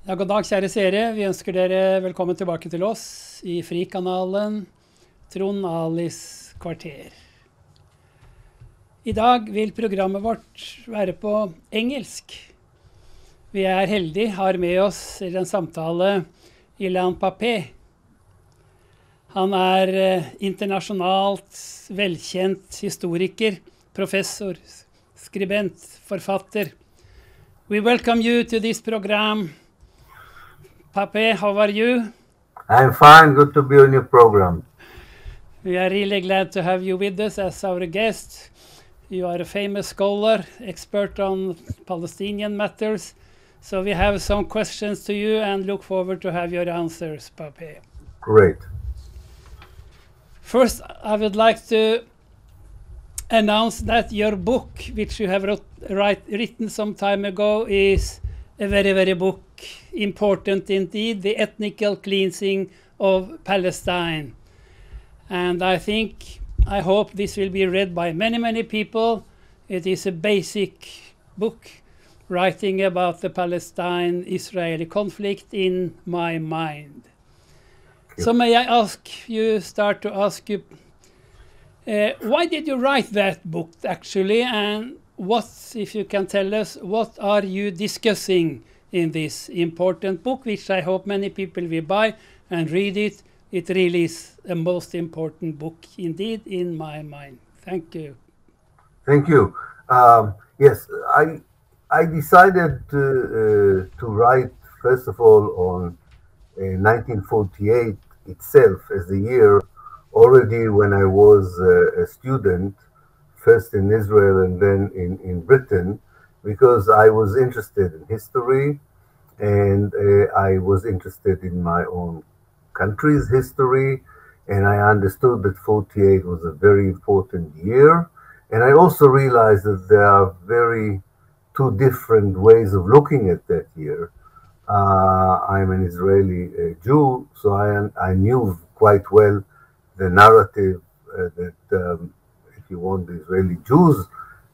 Ja, god dag, kjære seere. Vi ønsker dere velkommen tilbake til oss i Frikanalen, Trond Alis kvarter. I dag vil programmet vårt være på engelsk. Vi heldige, har med oss i den samtale Ilan Pappe. Han internasjonalt velkjent historiker, professor, skribent, forfatter. We welcome you to this program. Pappe, how are you? I'm fine. Good to be on your program. We are really glad to have you with us as our guest. You are a famous scholar, expert on Palestinian matters. So we have some questions to you and look forward to have your answers, Pappe. Great. First, I would like to announce that your book, which you have written some time ago, is a very, very book, important indeed, The Ethnical Cleansing of Palestine. And I hope this will be read by many, many people. It is a basic book writing about the Palestine-Israeli conflict in my mind. So may I start to ask you, why did you write that book actually, and if you can tell us, what are you discussing in this important book, which I hope many people will buy and read it. It really is a most important book indeed in my mind. Thank you. Thank you. Yes, I decided to write, first of all, on 1948 itself as the year, already when I was a student, first in Israel and then in Britain, because I was interested in history and I was interested in my own country's history, and I understood that 48 was a very important year. And I also realized that there are two different ways of looking at that year. I'm an Israeli Jew, so I knew quite well the narrative that, if you want, the Israeli Jews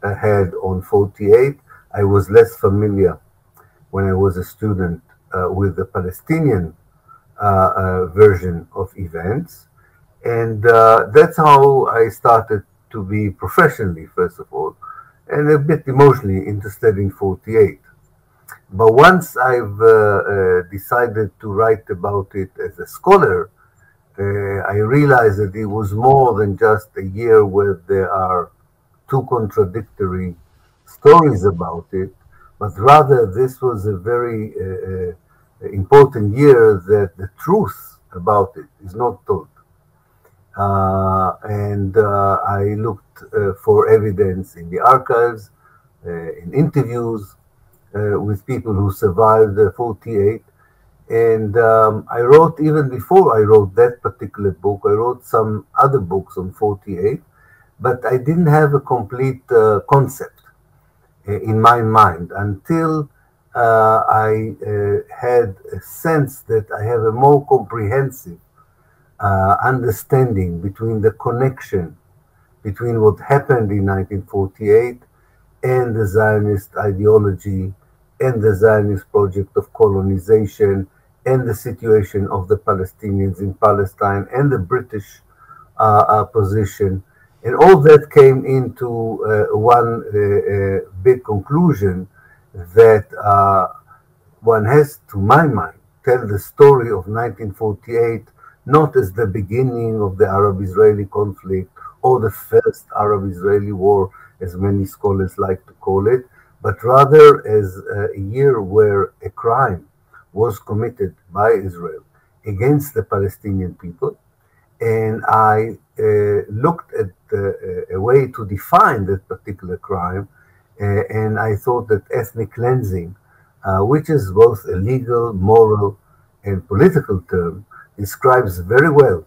had on 48. I was less familiar when I was a student with the Palestinian version of events. And that's how I started to be professionally, first of all, and a bit emotionally interested in 48. But once I've decided to write about it as a scholar, I realized that it was more than just a year where there are two contradictory stories about it, but rather this was a very important year that the truth about it is not told. And I looked for evidence in the archives, in interviews with people who survived 48. And I wrote, even before I wrote that particular book, I wrote some other books on 48, but I didn't have a complete concept in my mind until I had a sense that I have a more comprehensive understanding between the connection between what happened in 1948 and the Zionist ideology and the Zionist project of colonization and the situation of the Palestinians in Palestine and the British position. And all that came into one big conclusion that one has, to my mind, tell the story of 1948 not as the beginning of the Arab-Israeli conflict or the first Arab-Israeli war, as many scholars like to call it, but rather as a year where a crime was committed by Israel against the Palestinian people. And I looked at a way to define that particular crime, and I thought that ethnic cleansing, which is both a legal, moral, and political term, describes very well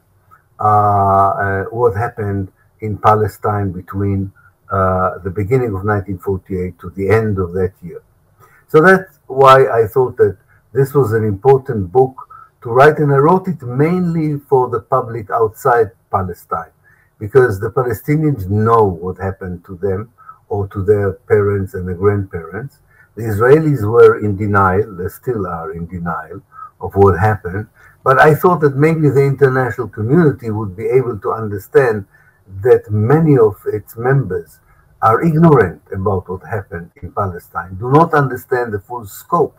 what happened in Palestine between the beginning of 1948 to the end of that year. So that's why I thought that this was an important book to write, and I wrote it mainly for the public outside Palestine, because the Palestinians know what happened to them or to their parents and their grandparents, The Israelis were in denial, they still are in denial of what happened, but I thought that maybe the international community would be able to understand that many of its members are ignorant about what happened in Palestine, do not understand the full scope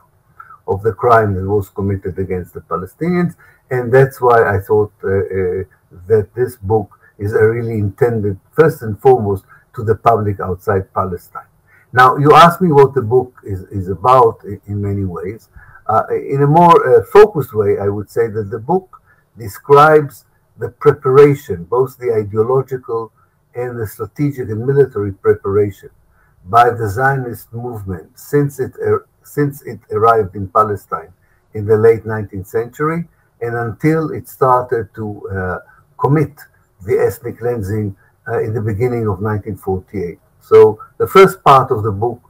of the crime that was committed against the Palestinians, and that's why I thought that this book is really intended, first and foremost, to the public outside Palestine. Now, you asked me what the book is about in many ways. In a more focused way, I would say that the book describes the preparation, both the ideological and the strategic and military preparation by the Zionist movement since it arrived in Palestine in the late 19th century and until it started to commit the ethnic cleansing in the beginning of 1948. So the first part of the book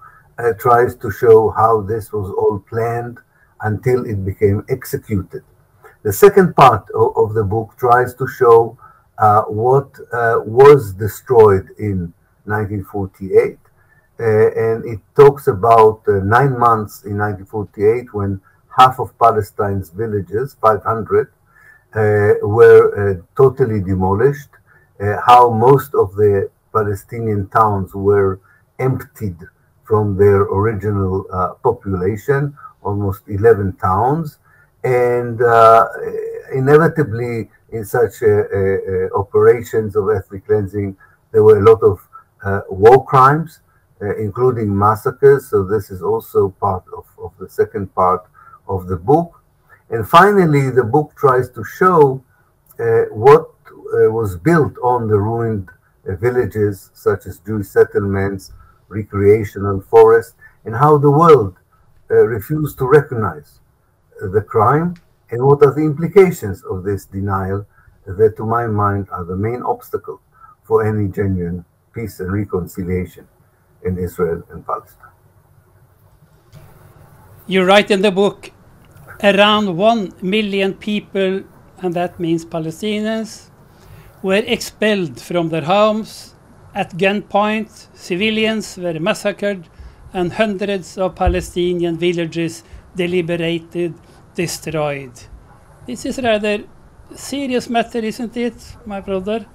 tries to show how this was all planned until it became executed. The second part of the book tries to show what was destroyed in 1948. And it talks about 9 months in 1948 when half of Palestine's villages, 500, were totally demolished, how most of the Palestinian towns were emptied from their original population, almost 11 towns, and inevitably in such operations of ethnic cleansing, there were a lot of war crimes, including massacres, so this is also part of the second part of the book. And finally, the book tries to show what was built on the ruined villages, such as Jewish settlements, recreational forests, and how the world refused to recognize the crime, and what are the implications of this denial that, to my mind, are the main obstacle for any genuine peace and reconciliation in Israel and Palestine. You write in the book, around 1 million people, and that means Palestinians, were expelled from their homes at gunpoint, civilians were massacred, and hundreds of Palestinian villages deliberated, destroyed. This is rather serious matter, isn't it, my brother?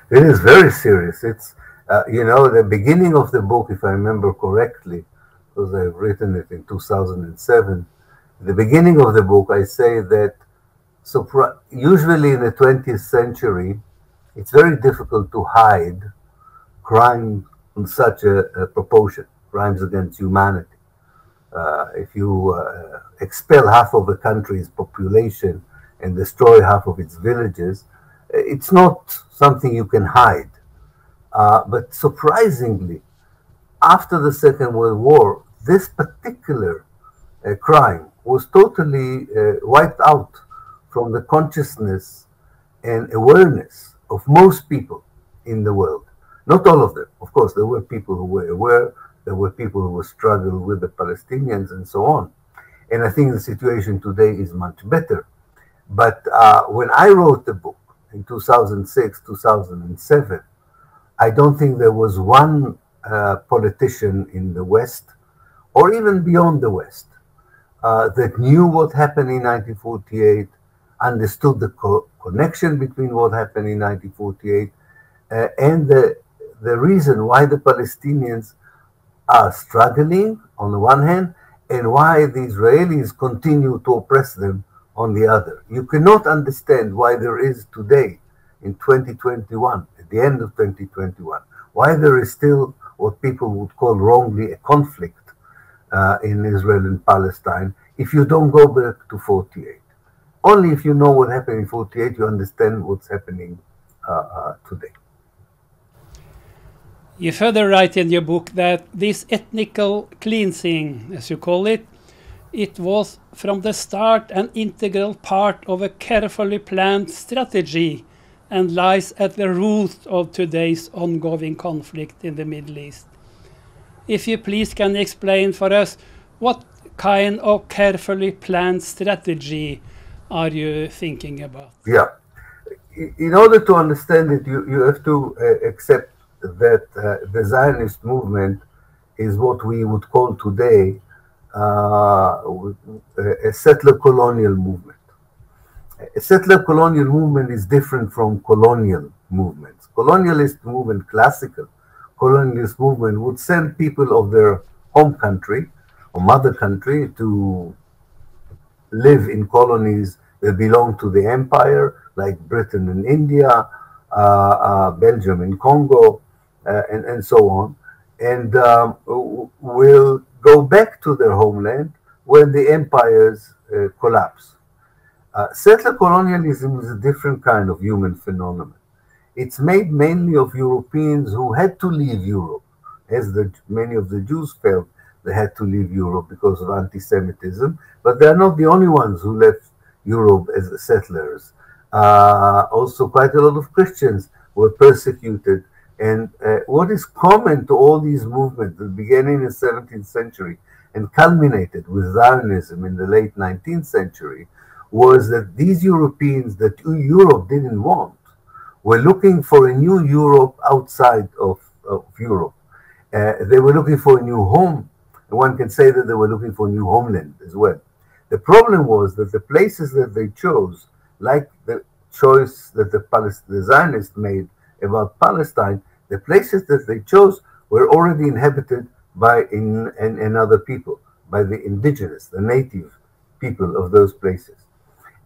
It is very serious. It's the beginning of the book, if I remember correctly, because I've written it in 2007, the beginning of the book, I say that usually in the 20th century, it's very difficult to hide crime in such a proportion, crimes against humanity. If you expel half of a country's population and destroy half of its villages, it's not something you can hide. But surprisingly, after the Second World War, this particular crime was totally wiped out from the consciousness and awareness of most people in the world. Not all of them. Of course, there were people who were aware, there were people who were struggling with the Palestinians and so on. And I think the situation today is much better. But when I wrote the book in 2006, 2007, I don't think there was one politician in the West, or even beyond the West, that knew what happened in 1948, understood the connection between what happened in 1948 and the reason why the Palestinians are struggling on the one hand, and why the Israelis continue to oppress them on the other. You cannot understand why there is today, in 2021, at the end of 2021, why there is still what people would call wrongly a conflict in Israel and Palestine, if you don't go back to 48. Only if you know what happened in 48, you understand what's happening today. You further write in your book that this ethnical cleansing, as you call it, it was from the start an integral part of a carefully planned strategy and lies at the root of today's ongoing conflict in the Middle East. If you please can explain for us, what kind of carefully planned strategy are you thinking about? Yeah. In order to understand it, you have to accept that the Zionist movement is what we would call today a settler colonial movement. A settler colonial movement is different from colonial movements. Colonialist movement, classical colonialist movement, would send people of their home country or mother country to live in colonies that belong to the empire, like Britain and India, Belgium and Congo, and so on, and will go back to their homeland when the empires collapse. Settler colonialism is a different kind of human phenomenon. It's made mainly of Europeans who had to leave Europe, as many of the Jews felt they had to leave Europe because of anti-Semitism, but they're not the only ones who left Europe as settlers. Also, quite a lot of Christians were persecuted. And what is common to all these movements that began in the 17th century and culminated with Zionism in the late 19th century was that these Europeans that Europe didn't want were looking for a new Europe outside of Europe. They were looking for a new home. And one can say that they were looking for a new homeland as well. The problem was that the places that they chose, like the choice that the Zionists made about Palestine, the places that they chose were already inhabited by another people, by the indigenous, the native people of those places.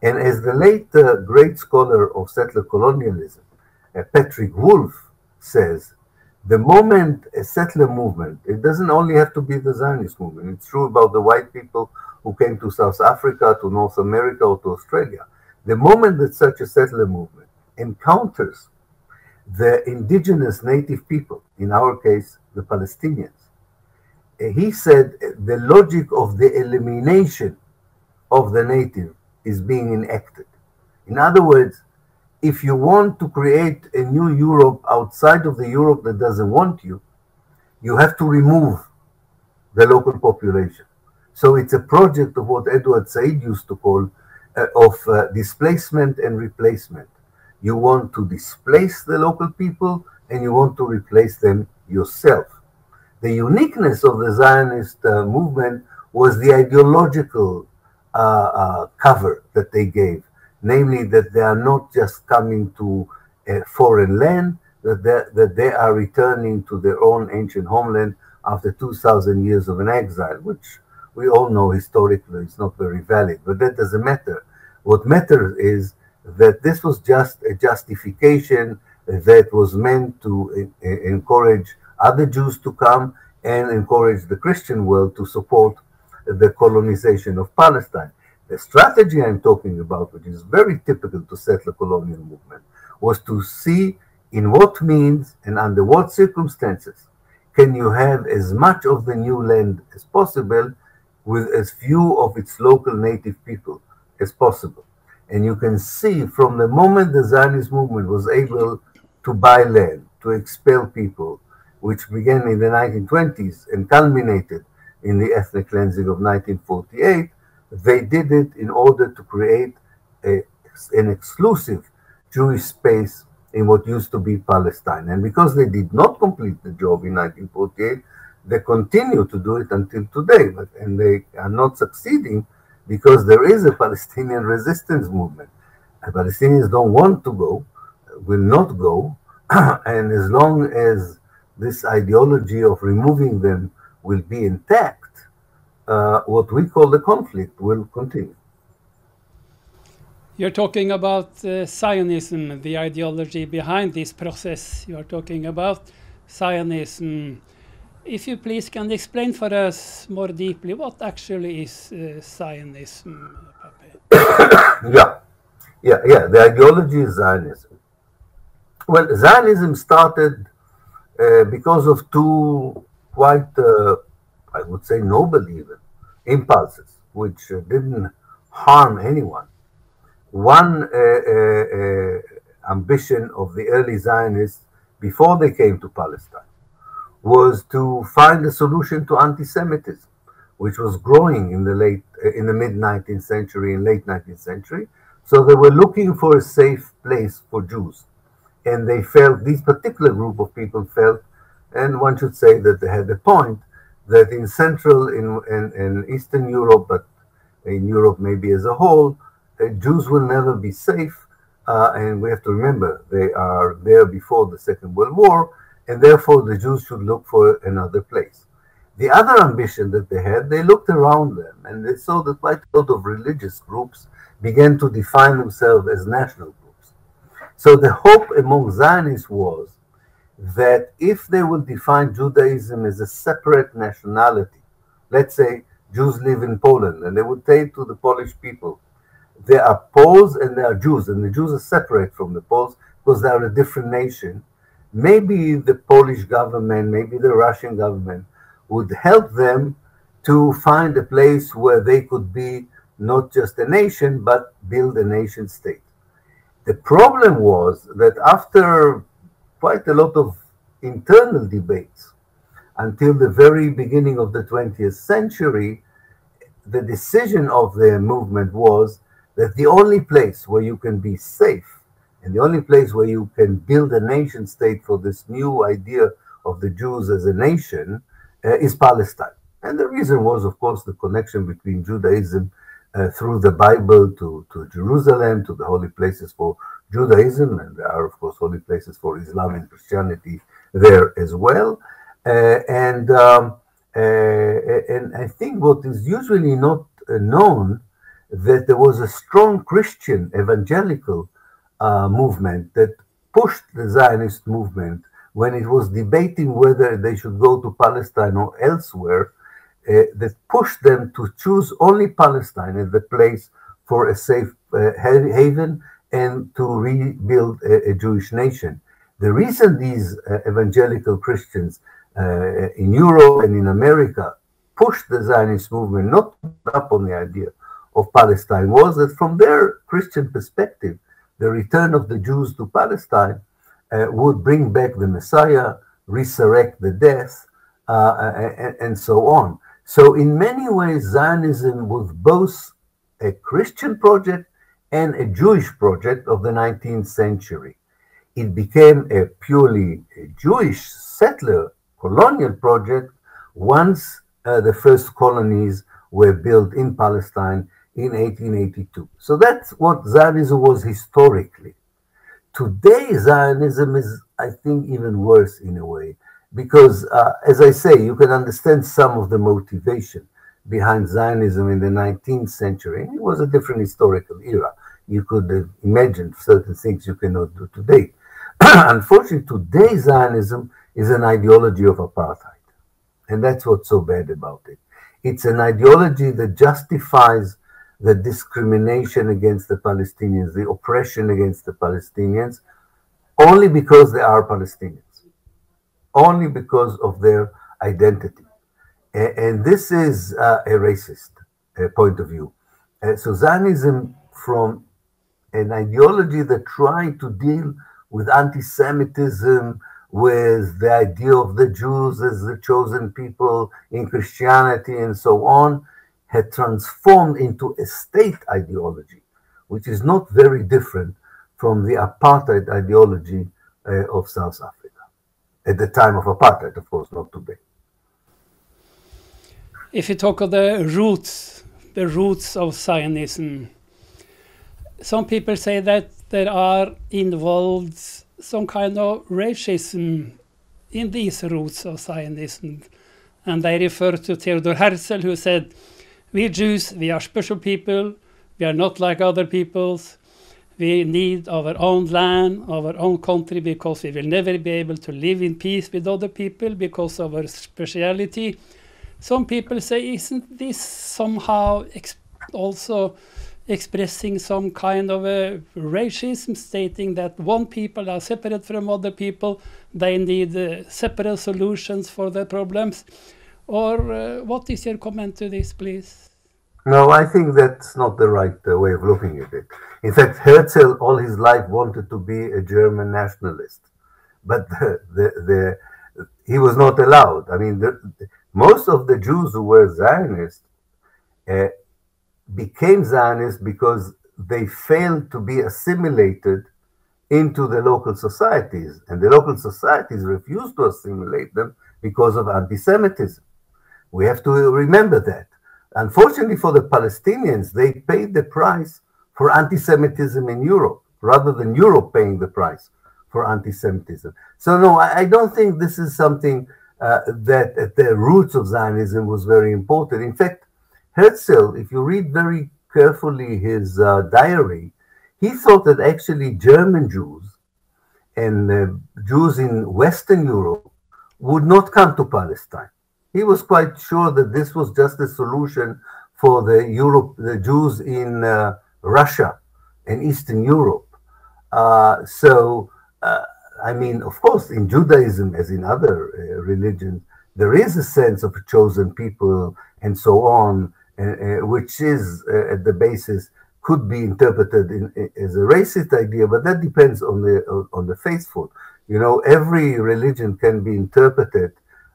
And as the late great scholar of settler colonialism, Patrick Wolf, says, the moment a settler movement, it doesn't only have to be the Zionist movement, it's true about the white people who came to South Africa, to North America, or to Australia. The moment that such a settler movement encounters the indigenous native people, in our case, the Palestinians, he said the logic of the elimination of the native is being enacted. In other words, if you want to create a new Europe outside of the Europe that doesn't want you, you have to remove the local population. So it's a project of what Edward Said used to call displacement and replacement. You want to displace the local people and you want to replace them yourself. The uniqueness of the Zionist movement was the ideological cover that they gave, namely that they are not just coming to a foreign land, that they are returning to their own ancient homeland after 2,000 years of an exile, which we all know historically is not very valid, but that doesn't matter. What matters is that this was just a justification that was meant to encourage other Jews to come and encourage the Christian world to support the colonization of Palestine. The strategy I'm talking about, which is very typical to settler colonial movement, was to see in what means and under what circumstances can you have as much of the new land as possible with as few of its local native people as possible. And you can see from the moment the Zionist movement was able to buy land, to expel people, which began in the 1920s and culminated in the ethnic cleansing of 1948, they did it in order to create an exclusive Jewish space in what used to be Palestine. And because they did not complete the job in 1948, they continue to do it until today. And they are not succeeding because there is a Palestinian resistance movement. The Palestinians don't want to go, will not go, and as long as this ideology of removing them will be intact, what we call the conflict will continue. You're talking about Zionism, the ideology behind this process. You are talking about Zionism. If you please can explain for us more deeply what actually is Zionism, Pappe? Yeah. The ideology is Zionism. Well, Zionism started because of two quite, I would say, noble even impulses, which didn't harm anyone. One ambition of the early Zionists before they came to Palestine was to find a solution to anti-Semitism, which was growing in the mid 19th century and late 19th century. So they were looking for a safe place for Jews, and they felt, this particular group of people felt, and one should say that they had a point, that in Central and Eastern Europe, but in Europe maybe as a whole, Jews will never be safe. And we have to remember, they are there before the Second World War, and therefore the Jews should look for another place. The other ambition that they had, they looked around them and they saw that quite a lot of religious groups began to define themselves as national groups. So the hope among Zionists was that if they would define Judaism as a separate nationality, let's say Jews live in Poland, and they would say to the Polish people, there are Poles and there are Jews, and the Jews are separate from the Poles because they are a different nation. Maybe the Polish government, maybe the Russian government would help them to find a place where they could be not just a nation, but build a nation state. The problem was that after quite a lot of internal debates, until the very beginning of the 20th century, the decision of the movement was that the only place where you can be safe and the only place where you can build a nation state for this new idea of the Jews as a nation is Palestine. And the reason was, of course, the connection between Judaism through the Bible to Jerusalem, to the holy places for Judaism, and there are, of course, holy places for Islam and Christianity there as well. And I think what is usually not known, that there was a strong Christian evangelical movement that pushed the Zionist movement when it was debating whether they should go to Palestine or elsewhere, that pushed them to choose only Palestine as the place for a safe haven and to rebuild a Jewish nation. The reason these evangelical Christians in Europe and in America pushed the Zionist movement not up on the idea of Palestine was that from their Christian perspective, the return of the Jews to Palestine would bring back the Messiah, resurrect the death, and so on. So in many ways, Zionism was both a Christian project and a Jewish project of the 19th century. It became a purely Jewish settler colonial project once the first colonies were built in Palestine in 1882. So that's what Zionism was historically. Today, Zionism is, I think, even worse in a way, because, as I say, you can understand some of the motivation behind Zionism in the 19th century. It was a different historical era. You could imagine certain things you cannot do today. Unfortunately, today, Zionism is an ideology of apartheid. And that's what's so bad about it. It's an ideology that justifies the discrimination against the Palestinians, the oppression against the Palestinians, only because they are Palestinians, only because of their identity. And this is a racist point of view. So Zionism, from an ideology that tried to deal with anti-Semitism, with the idea of the Jews as the chosen people in Christianity and so on, had transformed into a state ideology, which is not very different from the apartheid ideology of South Africa. At the time of apartheid, of course, not today. If you talk of the roots of Zionism, some people say that there are involved some kind of racism in these roots of Zionism. And they refer to Theodor Herzl, who said, "We Jews, we are special people. We are not like other peoples. We need our own land, our own country, because we will never be able to live in peace with other people because of our speciality." Some people say, isn't this somehow also expressing some kind of a racism, stating that one people are separate from other people, they need separate solutions for their problems? Or what is your comment to this, please? No, I think that's not the right way of looking at it. In fact, Herzl all his life wanted to be a German nationalist, but he was not allowed. I mean, most of the Jews who were Zionists became Zionists because they failed to be assimilated into the local societies, and the local societies refused to assimilate them because of anti-Semitism. We have to remember that. Unfortunately for the Palestinians, they paid the price for anti-Semitism in Europe, rather than Europe paying the price for anti-Semitism. So no, I don't think this is something that at the roots of Zionism was very important. In fact, Herzl, if you read very carefully his diary, he thought that actually German Jews and Jews in Western Europe would not come to Palestine. He was quite sure that this was just a solution for the Jews in Russia and Eastern Europe. I mean, of course, in Judaism, as in other religions, there is a sense of a chosen people and so on, which is at the basis could be interpreted as a racist idea, but that depends on the faithful. You know, every religion can be interpreted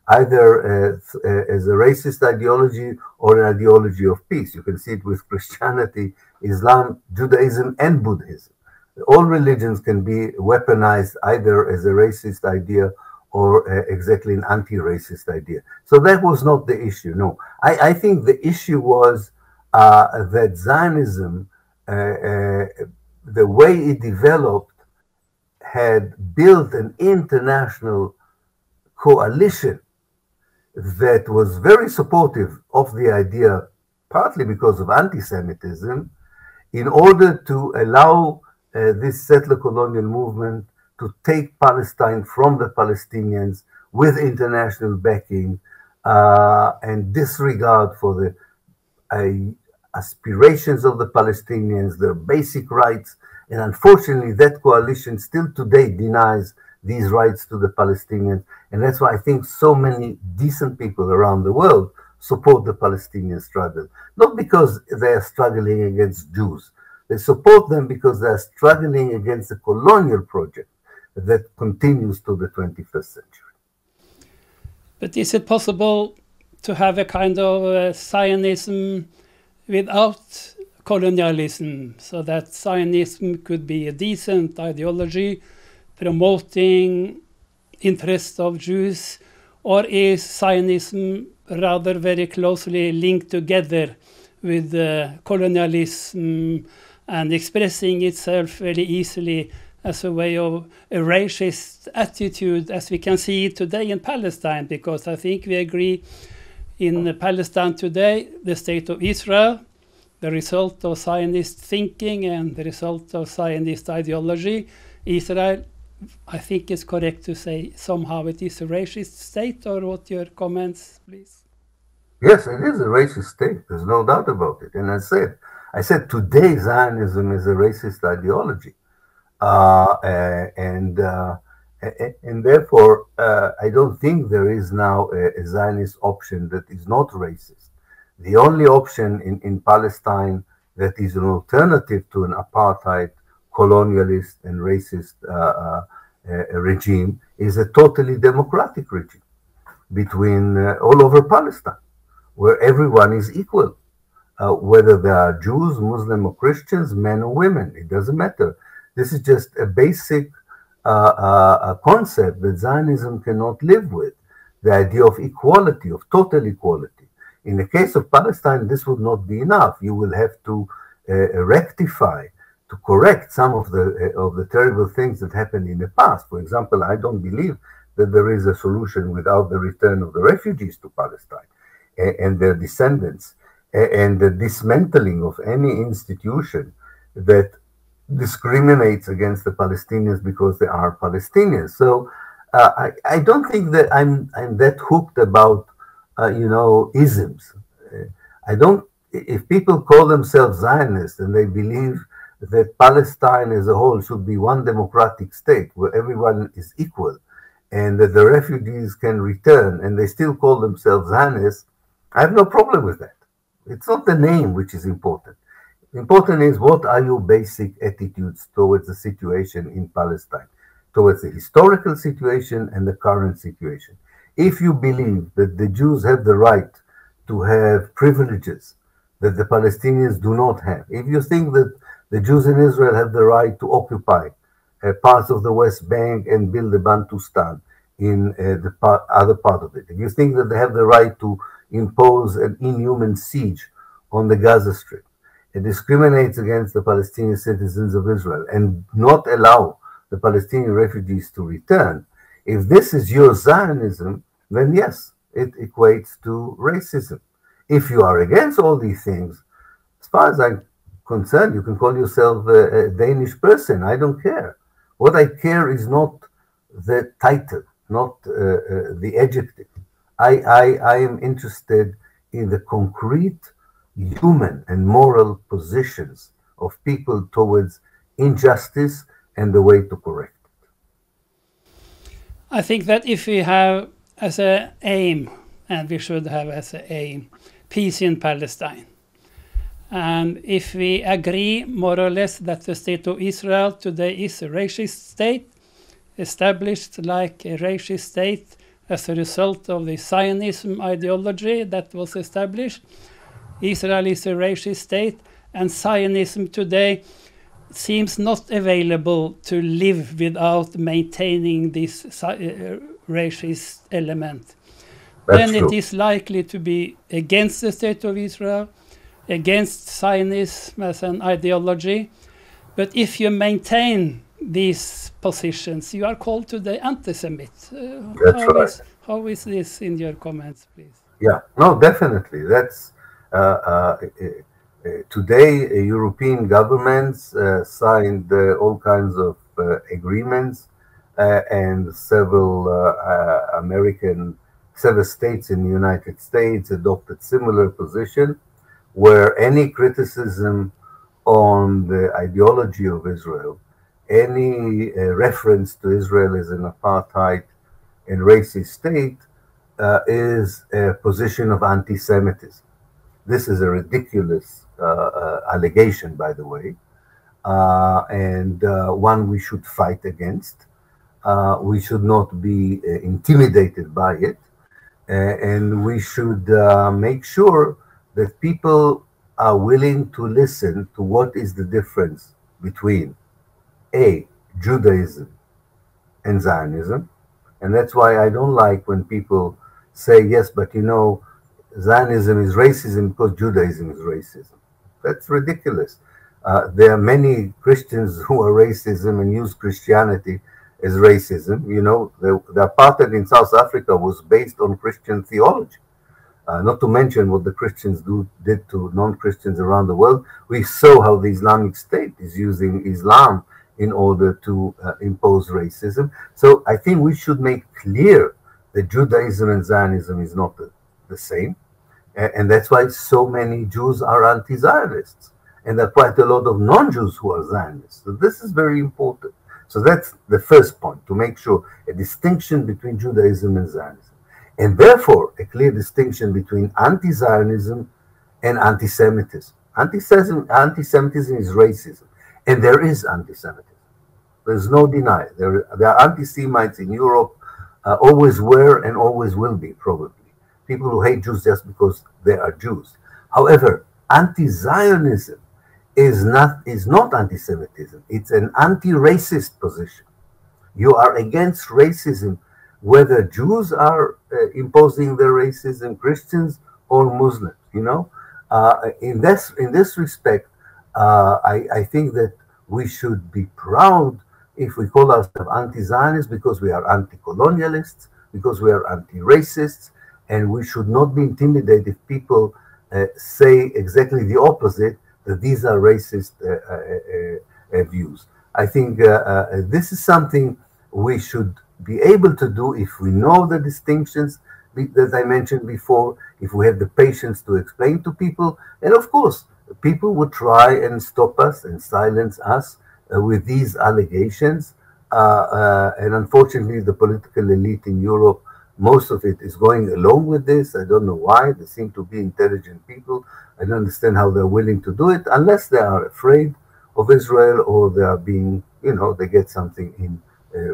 either as a racist ideology or an ideology of peace. You can see it with Christianity, Islam, Judaism, and Buddhism. All religions can be weaponized either as a racist idea or exactly an anti-racist idea. So that was not the issue. No, I think the issue was that Zionism, the way it developed, had built an international coalition that was very supportive of the idea, partly because of anti-Semitism, in order to allow this settler colonial movement to take Palestine from the Palestinians with international backing and disregard for the aspirations of the Palestinians, their basic rights. And unfortunately, that coalition still today denies these rights to the Palestinians. And that's why I think so many decent people around the world support the Palestinian struggle. Not because they are struggling against Jews. They support them because they are struggling against the colonial project that continues to the 21st century. But is it possible to have a kind of Zionism without colonialism, so that Zionism could be a decent ideology promoting interests of Jews, or is Zionism rather very closely linked together with colonialism and expressing itself very easily as a way of a racist attitude, as we can see today in Palestine? Because I think we agree in Palestine today, the state of Israel, the result of Zionist thinking and the result of Zionist ideology, Israel, I think it's correct to say somehow it is a racist state, or what your comments, please? Yes, it is a racist state. There's no doubt about it. And I said today Zionism is a racist ideology. And therefore, I don't think there is now a Zionist option that is not racist. The only option in Palestine that is an alternative to an apartheid, colonialist, and racist regime is a totally democratic regime between all over Palestine, where everyone is equal, whether they are Jews, Muslim, or Christians, men or women. It doesn't matter. This is just a basic concept that Zionism cannot live with, the idea of equality, of total equality. In the case of Palestine, this would not be enough. You will have to rectify, to correct some of the terrible things that happened in the past. For example, I don't believe that there is a solution without the return of the refugees to Palestine and their descendants, and the dismantling of any institution that discriminates against the Palestinians because they are Palestinians. So I don't think that I'm that hooked about isms. I don't. If people call themselves Zionists and they believe that Palestine as a whole should be one democratic state where everyone is equal, and that the refugees can return, and they still call themselves Zionists, I have no problem with that. It's not the name which is important. Important is, what are your basic attitudes towards the situation in Palestine, towards the historical situation and the current situation. If you believe that the Jews have the right to have privileges that the Palestinians do not have, if you think that the Jews in Israel have the right to occupy parts of the West Bank and build a Bantustan in the other part of it, if you think that they have the right to impose an inhuman siege on the Gaza Strip. It discriminates against the Palestinian citizens of Israel and not allow the Palestinian refugees to return. If this is your Zionism, then yes, it equates to racism. If you are against all these things, as far as I'm concerned, you can call yourself a Danish person. I don't care. What I care is not the title, not the adjective. I am interested in the concrete human and moral positions of people towards injustice and the way to correct it. I think that if we have as an aim, and we should have as an aim, peace in Palestine, and if we agree more or less that the state of Israel today is a racist state, established like a racist state as a result of the Zionism ideology that was established, Israel is a racist state, and Zionism today seems not available to live without maintaining this racist element. That's then true. It is likely to be against the state of Israel, against Zionism as an ideology. But if you maintain these positions, you are called today anti-Semite. That's right. How is this in your comments, please? Yeah, no, definitely. That's today European governments signed all kinds of agreements, and several states in the United States adopted similar position, where any criticism on the ideology of Israel, any reference to Israel as an apartheid and racist state is a position of anti-Semitism. This is a ridiculous allegation, by the way, and one we should fight against. We should not be intimidated by it, and we should make sure that people are willing to listen to what is the difference between Judaism and Zionism. And that's why I don't like when people say, yes, but Zionism is racism because Judaism is racism. That's ridiculous. There are many Christians who are racism and use Christianity as racism. The apartheid in South Africa was based on Christian theology. Not to mention what the Christians did to non-Christians around the world. We saw how the Islamic State is using Islam in order to impose racism. So I think we should make clear that Judaism and Zionism is not the same. And that's why so many Jews are anti-Zionists. And there are quite a lot of non-Jews who are Zionists. So this is very important. So that's the first point, to make sure a distinction between Judaism and Zionism. And therefore, a clear distinction between anti-Zionism and anti-Semitism. Anti-Semitism is racism. And there is anti-Semitism. There's no denial. There are anti-Semites in Europe, always were and always will be, probably. People who hate Jews just because they are Jews. However, anti-Zionism is not anti-Semitism. It's an anti-racist position. You are against racism, whether Jews are imposing their racism, Christians or Muslims. In this respect, I think that we should be proud if we call ourselves anti-Zionists, because we are anti-colonialists, because we are anti-racists, and we should not be intimidated if people say exactly the opposite, that these are racist views. I think this is something we should be able to do if we know the distinctions that I mentioned before, if we have the patience to explain to people. And of course, people would try and stop us and silence us with these allegations. And unfortunately, the political elite in Europe, most of it is going along with this. I don't know why. They seem to be intelligent people. I don't understand how they're willing to do it, unless they are afraid of Israel or they are being, they get something in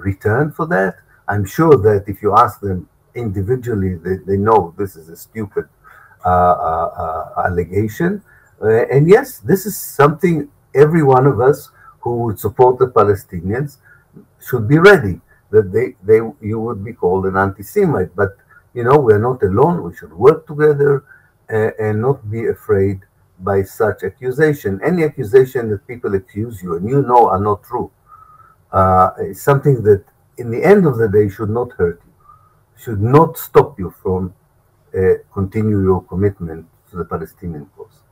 return for that. I'm sure that if you ask them individually, they know this is a stupid allegation. And yes, this is something every one of us who would support the Palestinians should be ready, that you would be called an anti-Semite. But You know, we're not alone. We should work together and not be afraid by such accusation. Any accusation that people accuse you and you know are not true is something that, in the end of the day, should not hurt you, should not stop you from continue your commitment to the Palestinian cause.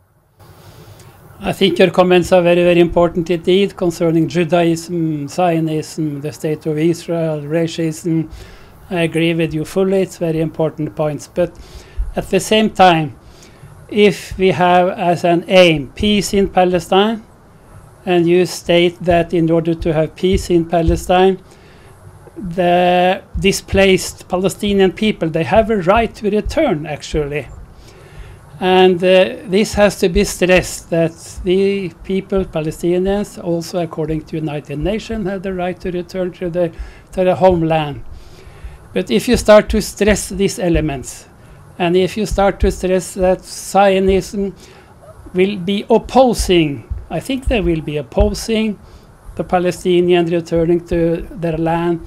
I think your comments are very, very important indeed concerning Judaism, Zionism, the State of Israel, racism. I agree with you fully. It's very important points. But at the same time, if we have as an aim peace in Palestine, and you state that in order to have peace in Palestine, the displaced Palestinian people, they have a right to return, actually. And this has to be stressed, that the people, Palestinians, also according to United Nations, have the right to return to their homeland. But if you start to stress these elements, and if you start to stress that Zionism will be opposing, I think they will be opposing the Palestinians returning to their land.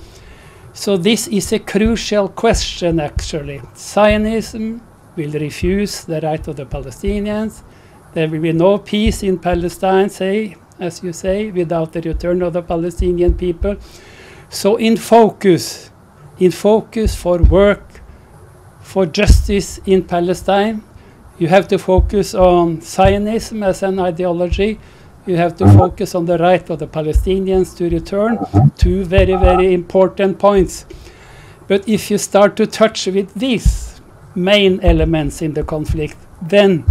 So this is a crucial question, actually. Zionism will refuse the right of the Palestinians. There will be no peace in Palestine, as you say, without the return of the Palestinian people. So in focus for work, for justice in Palestine, you have to focus on Zionism as an ideology. You have to focus on the right of the Palestinians to return. Two very, very important points. But if you start to touch with these main elements in the conflict, then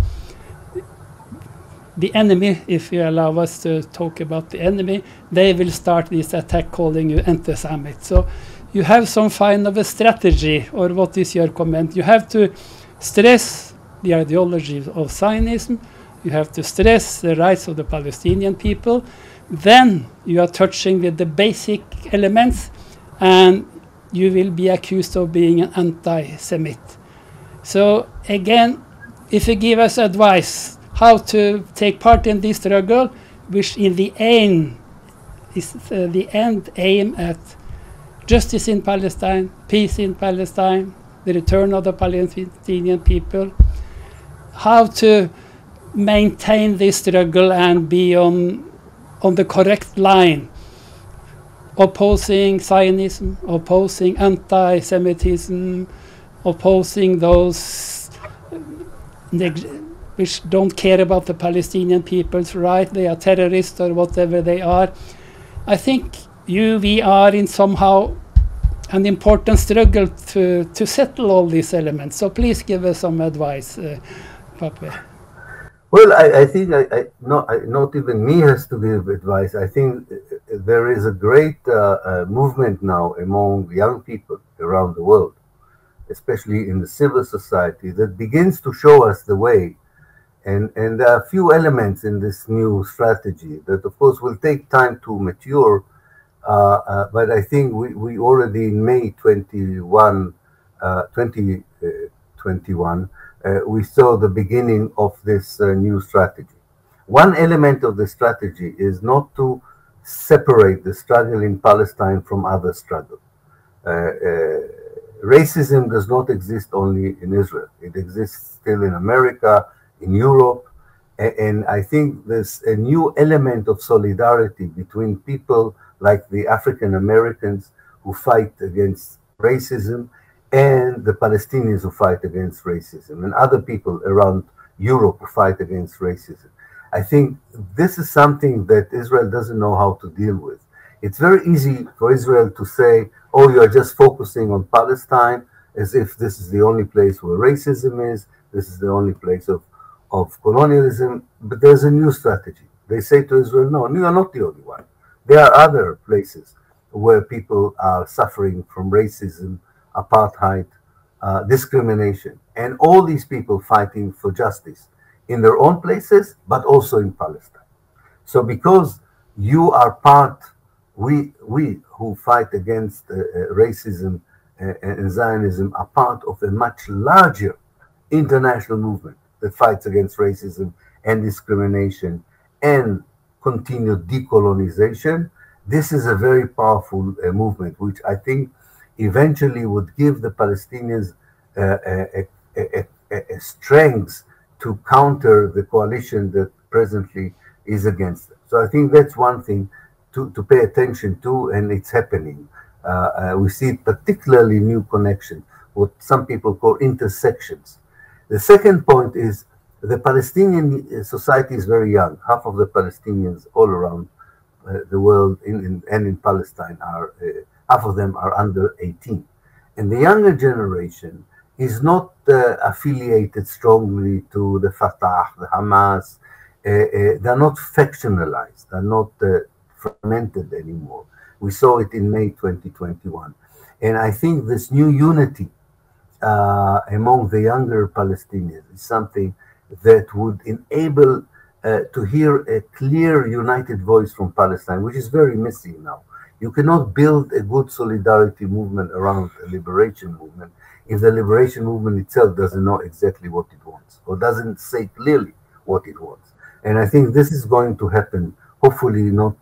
the enemy, if you allow us to talk about the enemy, they will start this attack calling you anti-Semite. So you have some kind of a strategy, or what is your comment? You have to stress the ideology of Zionism. You have to stress the rights of the Palestinian people. Then you are touching with the basic elements, and you will be accused of being an anti-Semite. So again, if you give us advice how to take part in this struggle, which in the end is the end aim at justice in Palestine, peace in Palestine, the return of the Palestinian people, how to maintain this struggle and be on the correct line, opposing Zionism, opposing anti-Semitism, opposing those which don't care about the Palestinian people's right, they are terrorists or whatever they are. I think we are in somehow an important struggle to settle all these elements. So please give us some advice, Pappe. Well, I think not even me has to give advice. I think there is a great movement now among young people around the world, especially in the civil society, that begins to show us the way. And there are a few elements in this new strategy that, of course, will take time to mature. But I think we already in May 2021, we saw the beginning of this new strategy. One element of the strategy is not to separate the struggle in Palestine from other struggles. Racism does not exist only in Israel. It exists still in America, in Europe, and I think there's a new element of solidarity between people like the African Americans who fight against racism and the Palestinians who fight against racism, and other people around Europe who fight against racism. I think this is something that Israel doesn't know how to deal with. It's very easy for Israel to say, oh, you are just focusing on Palestine, as if this is the only place where racism is, this is the only place of colonialism. But there's a new strategy. They say to Israel, no, you are not the only one. There are other places where people are suffering from racism, apartheid, discrimination, and all these people fighting for justice in their own places, but also in Palestine. So because you are part, we who fight against racism and Zionism are part of a much larger international movement that fights against racism and discrimination and continued decolonization. This is a very powerful movement, which I think eventually would give the Palestinians a strength to counter the coalition that presently is against them. So I think that's one thing to pay attention to, and it's happening. We see particularly new connections, what some people call intersections. The second point is the Palestinian society is very young. Half of the Palestinians all around the world and in Palestine are, half of them are under 18. And the younger generation is not affiliated strongly to the Fatah, the Hamas. They're not factionalized, they're not fragmented anymore. We saw it in May 2021. And I think this new unity among the younger Palestinians is something that would enable to hear a clear, united voice from Palestine, which is very missing now. You cannot build a good solidarity movement around a liberation movement if the liberation movement itself doesn't know exactly what it wants or doesn't say clearly what it wants. And I think this is going to happen, hopefully not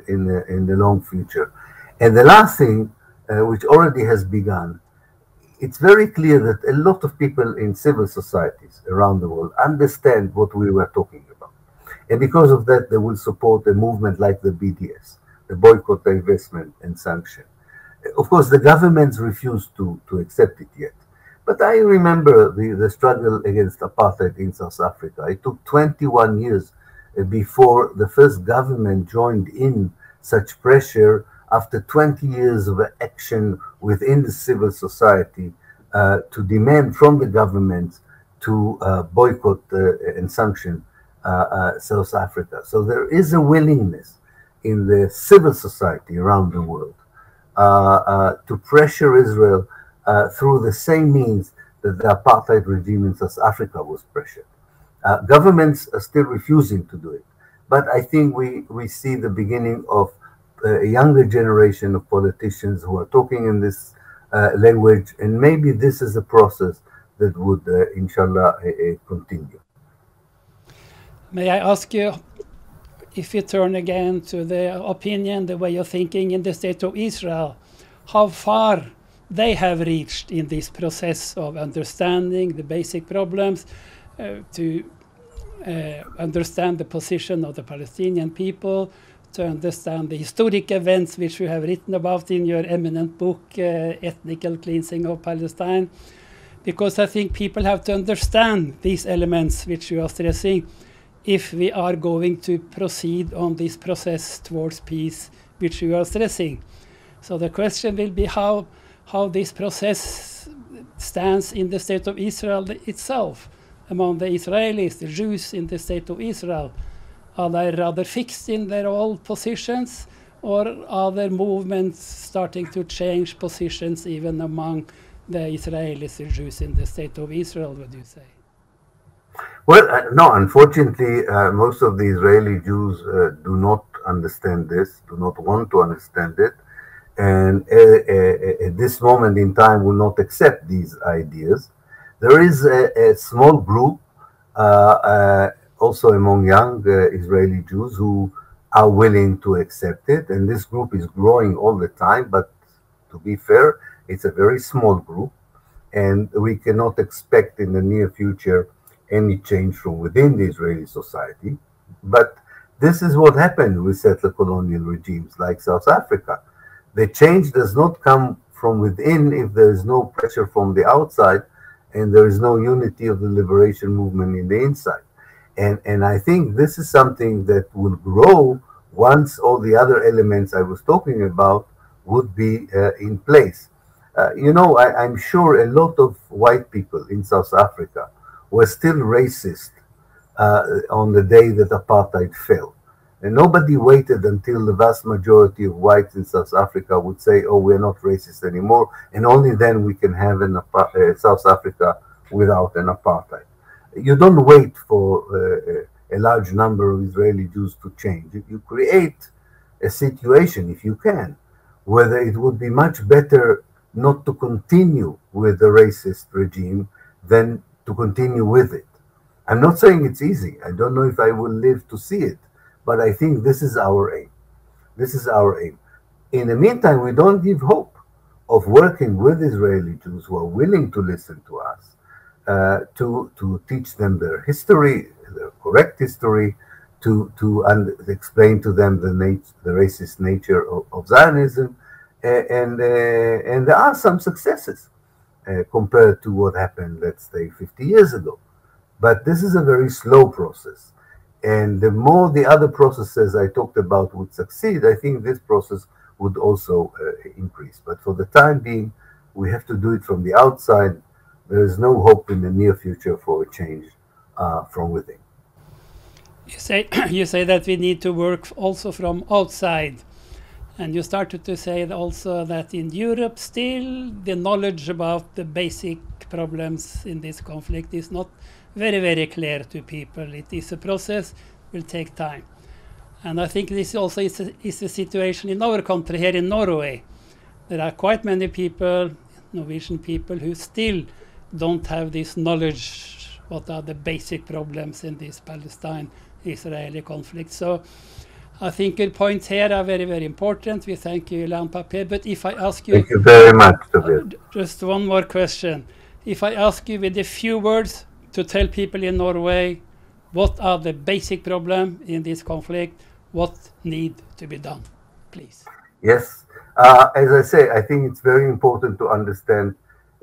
in the long future. And the last thing, which already has begun, it's very clear that a lot of people in civil societies around the world understand what we were talking about. And because of that, they will support a movement like the BDS, the boycott, divestment, and sanction. Of course, the governments refuse to accept it yet. But I remember the struggle against apartheid in South Africa. It took 21 years before the first government joined in such pressure after 20 years of action within the civil society to demand from the government to boycott and sanction South Africa. So there is a willingness in the civil society around the world to pressure Israel through the same means that the apartheid regime in South Africa was pressured. Governments are still refusing to do it. But I think we see the beginning of a younger generation of politicians who are talking in this language, and maybe this is a process that would, inshallah, continue. May I ask you, if you turn again to the opinion, the way of thinking in the state of Israel, how far they have reached in this process of understanding the basic problems, to understand the position of the Palestinian people, to understand the historic events which you have written about in your eminent book, Ethnical Cleansing of Palestine. Because I think people have to understand these elements which you are stressing if we are going to proceed on this process towards peace which you are stressing. So the question will be how this process stands in the state of Israel itself, among the Israelis, the Jews in the state of Israel. Are they rather fixed in their old positions, or are there movements starting to change positions even among the Israelis, the Jews in the state of Israel, would you say? Well, no, unfortunately, most of the Israeli Jews do not understand this, do not want to understand it, and at this moment in time will not accept these ideas. There is a small group, also among young Israeli Jews, who are willing to accept it, and this group is growing all the time, but to be fair, it's a very small group, and we cannot expect in the near future any change from within the Israeli society. But this is what happened with settler colonial regimes like South Africa. The change does not come from within if there is no pressure from the outside and there is no unity of the liberation movement in the inside. And I think this is something that will grow once all the other elements I was talking about would be in place. I'm sure a lot of white people in South Africa were still racist on the day that apartheid fell. And nobody waited until the vast majority of whites in South Africa would say, oh, we're not racist anymore, and only then we can have South Africa without an apartheid. You don't wait for a large number of Israeli Jews to change. You create a situation, if you can, whether it would be much better not to continue with the racist regime than to continue with it. I'm not saying it's easy. I don't know if I will live to see it, but I think this is our aim. This is our aim. In the meantime, we don't give hope of working with Israeli Jews who are willing to listen to us, to teach them their history, their correct history, to explain to them the racist nature of Zionism, and there are some successes compared to what happened, let's say, 50 years ago. But this is a very slow process. And the more the other processes I talked about would succeed, I think this process would also increase. But for the time being, we have to do it from the outside. There is no hope in the near future for a change from within. You say that we need to work also from outside. And you started to say also that in Europe still the knowledge about the basic problems in this conflict is not very, very clear to people. It is a process, will take time. And I think this also is a situation in our country here in Norway. There are quite many people, Norwegian people, who still don't have this knowledge what are the basic problems in this Palestine-Israeli conflict. So I think your points here are very, very important. We thank you, Ilan Pappe. But if I ask you... Thank you very much, Tobias. Just one more question. If I ask you with a few words to tell people in Norway what are the basic problems in this conflict, what need to be done, please? Yes. As I say, I think it's very important to understand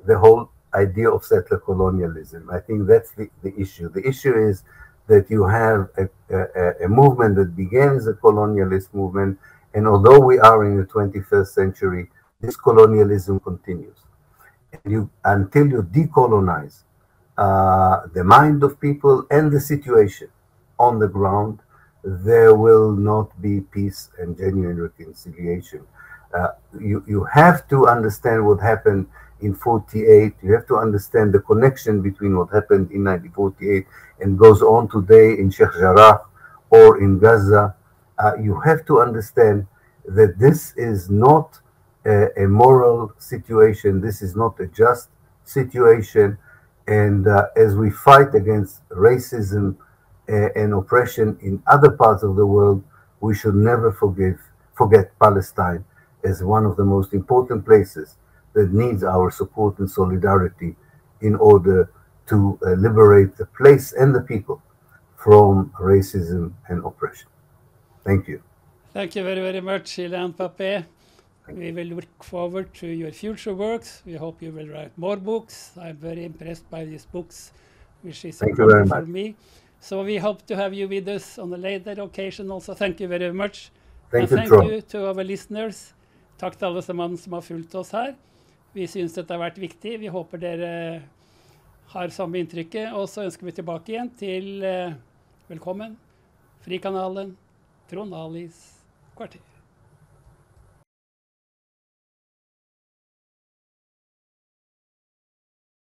the whole idea of settler colonialism. I think that's the issue. The issue is that you have a movement that began as a colonialist movement, and although we are in the 21st century, this colonialism continues. And until you decolonize the mind of people and the situation on the ground, there will not be peace and genuine reconciliation. You have to understand what happened in 48. You have to understand the connection between what happened in 1948 and goes on today in Sheikh Jarrah or in Gaza. You have to understand that this is not a moral situation. This is not a just situation. And as we fight against racism and oppression in other parts of the world, we should never forget Palestine as one of the most important places that needs our support and solidarity in order to liberate the place and the people from racism and oppression. Thank you. Thank you very, very much, Ilan Pappe. We will look forward to your future works. We hope you will write more books. I'm very impressed by these books, which is important for me. So we hope to have you with us on a later occasion also. Thank you very much. Thank you to our listeners. Takk til alle som har fulgt oss her. Vi synes dette har vært viktig. Vi håper dere har samme inntrykket. Og så ønsker vi tilbake igjen til velkommen, Frikanalen, Trond Alis kvarter.